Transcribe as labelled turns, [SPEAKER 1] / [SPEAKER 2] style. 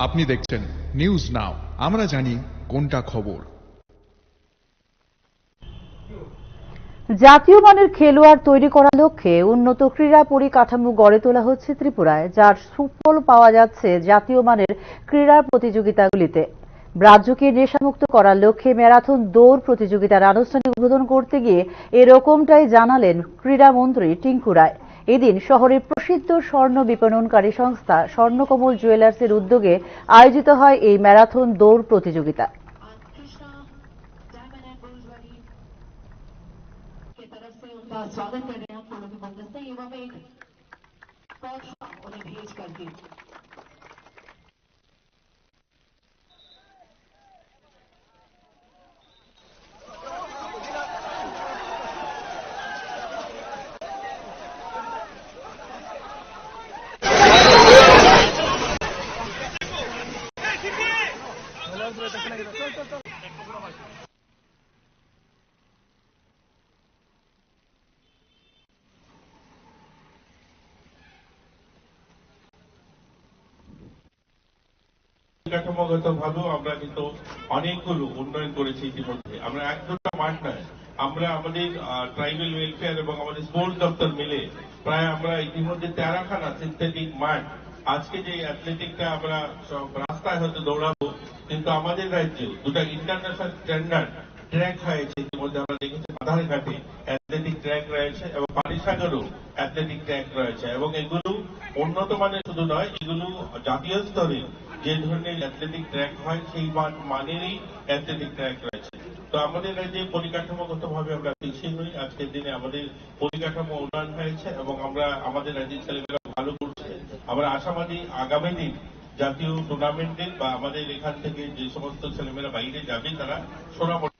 [SPEAKER 1] আপনি দেখছেন news now, আমরা জানি কোনটা খবর।
[SPEAKER 2] জাতীয় মানের খেলোয়াড় তৈরি করার লক্ষ্যে উন্নত ক্রীড়া পরিকাঠামো গড়ে তোলা হচ্ছে ত্রিপুরায়, যার সুফল পাওয়া যাচ্ছে জাতীয় মানের ক্রীড়া প্রতিযোগিতাগুলিতে। রাজ্যকে নেশামুক্ত করার লক্ষ্যে ম্যারাথন দৌড় প্রতিযোগিতার আনুষ্ঠানিক উদ্বোধন করতে গিয়ে এরকমটাই জানালেন ক্রীড়ামন্ত্রী টিঙ্কু রায়। এদিন শহরের প্রসিদ্ধ স্বর্ণ বিপণনকারী সংস্থা স্বর্ণকমল জুয়েলার্সের উদ্যোগে আয়োজিত হয় এই ম্যারাথন দৌড় প্রতিযোগিতা।
[SPEAKER 3] उनका स्वागत कर रहे हैं, आप फूलों के गुलदस्ते युवा में एक तोहफा उन्हें भेज करके।
[SPEAKER 4] কাঠামোগতভাবেও আমরা কিন্তু অনেকগুলো উন্নয়ন করেছি ইতিমধ্যে। আমরা এক দুটো মাঠ নয়, আমরা আমাদের ট্রাইবাল ওয়েলফেয়ার এবং আমাদের স্পোর্টস দপ্তর মিলে প্রায় আমরা ইতিমধ্যে 13খানা সিনথেটিক মাঠ, আজকে যে অ্যাথলেটিকটা আমরা রাস্তায় হয়তো দৌড়াবো, কিন্তু আমাদের রাজ্যে দুটা ইন্টারন্যাশনাল স্ট্যান্ডার্ড ট্র্যাক হয়েছে। ইতিমধ্যে আমরা দেখেছি বাধারঘাটে অ্যাথলেটিক ট্র্যাক রয়েছে এবং পানিসাগরও অ্যাথলেটিক ট্র্যাক রয়েছে, এবং এগুলো উন্নত মানের শুধু নয়, এগুলো জাতীয় স্তরে যে ধরনের অ্যাথলেটিক ট্র্যাক হয় সেই মানেরই অ্যাথলেটিক ট্র্যাক রয়েছে। তো আমাদের রাজ্যে পরিকাঠামোগতভাবে আমরা পিছিয়ে নই। আজকের দিনে আমাদের পরিকাঠামো উন্নয়ন হয়েছে এবং আমরা আমাদের রাজ্যের ছেলেমেয়েরা ভালো করছে। আমরা আশাবাদী আগামী দিন জাতীয় টুর্নামেন্টে বা আমাদের এখান থেকে যে সমস্ত ছেলেমেয়েরা বাইরে যাবে তারা সোনামণি